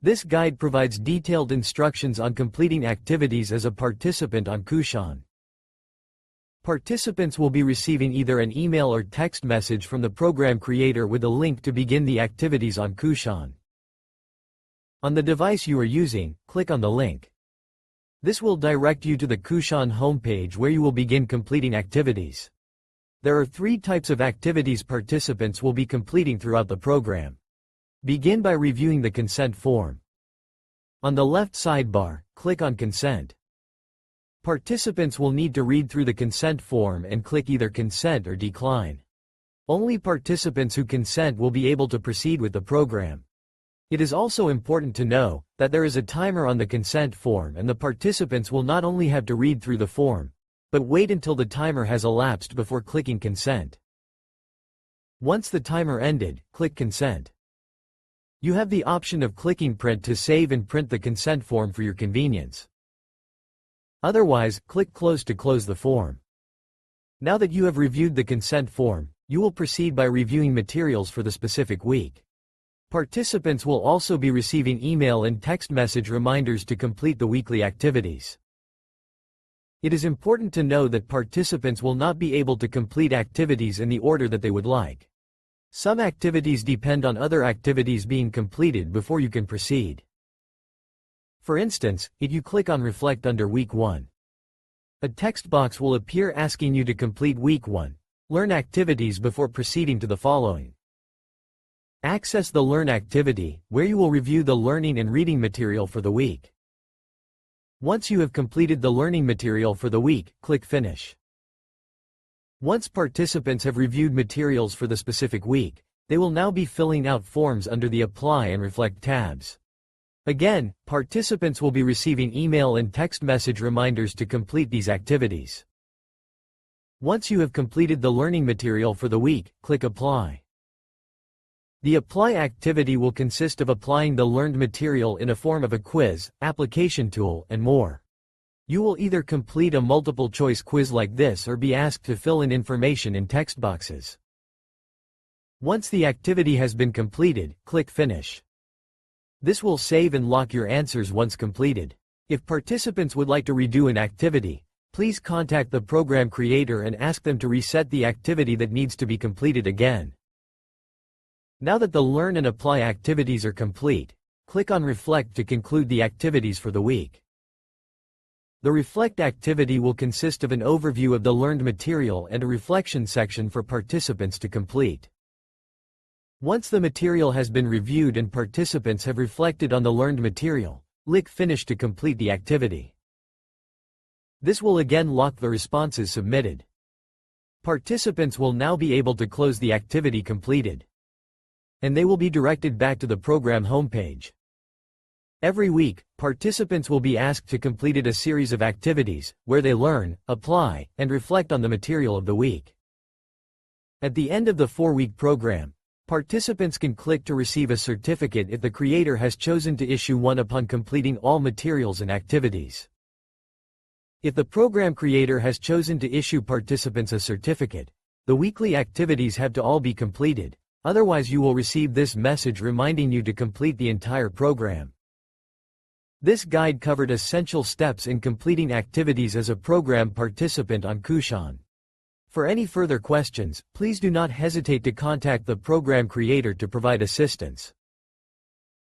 This guide provides detailed instructions on completing activities as a participant on Kuxaan. Participants will be receiving either an email or text message from the program creator with a link to begin the activities on Kuxaan. On the device you are using, click on the link. This will direct you to the Kuxaan homepage where you will begin completing activities. There are 3 types of activities participants will be completing throughout the program. Begin by reviewing the consent form. On the left sidebar, click on Consent. Participants will need to read through the consent form and click either consent or decline. Only participants who consent will be able to proceed with the program. It is also important to know that there is a timer on the consent form and the participants will not only have to read through the form, but wait until the timer has elapsed before clicking consent. Once the timer ended, click consent. You have the option of clicking print to save and print the consent form for your convenience. Otherwise, click close to close the form. Now that you have reviewed the consent form, you will proceed by reviewing materials for the specific week. Participants will also be receiving email and text message reminders to complete the weekly activities. It is important to know that participants will not be able to complete activities in the order that they would like. Some activities depend on other activities being completed before you can proceed. For instance, if you click on Reflect under Week 1, a text box will appear asking you to complete Week 1, Learn activities before proceeding to the following. Access the Learn activity, where you will review the learning and reading material for the week. Once you have completed the learning material for the week, click Finish. Once participants have reviewed materials for the specific week, they will now be filling out forms under the Apply and Reflect tabs. Again, participants will be receiving email and text message reminders to complete these activities. Once you have completed the learning material for the week, click Apply. The Apply activity will consist of applying the learned material in a form of a quiz, application tool, and more. You will either complete a multiple-choice quiz like this or be asked to fill in information in text boxes. Once the activity has been completed, click Finish. This will save and lock your answers once completed. If participants would like to redo an activity, please contact the program creator and ask them to reset the activity that needs to be completed again. Now that the Learn and Apply activities are complete, click on Reflect to conclude the activities for the week. The Reflect activity will consist of an overview of the learned material and a reflection section for participants to complete. Once the material has been reviewed and participants have reflected on the learned material, click Finish to complete the activity. This will again lock the responses submitted. Participants will now be able to close the activity completed, and they will be directed back to the program homepage. Every week, participants will be asked to complete a series of activities, where they learn, apply, and reflect on the material of the week. At the end of the 4-week program, participants can click to receive a certificate if the creator has chosen to issue one upon completing all materials and activities. If the program creator has chosen to issue participants a certificate, the weekly activities have to all be completed, otherwise you will receive this message reminding you to complete the entire program. This guide covered essential steps in completing activities as a program participant on Kuxaan. For any further questions, please do not hesitate to contact the program creator to provide assistance.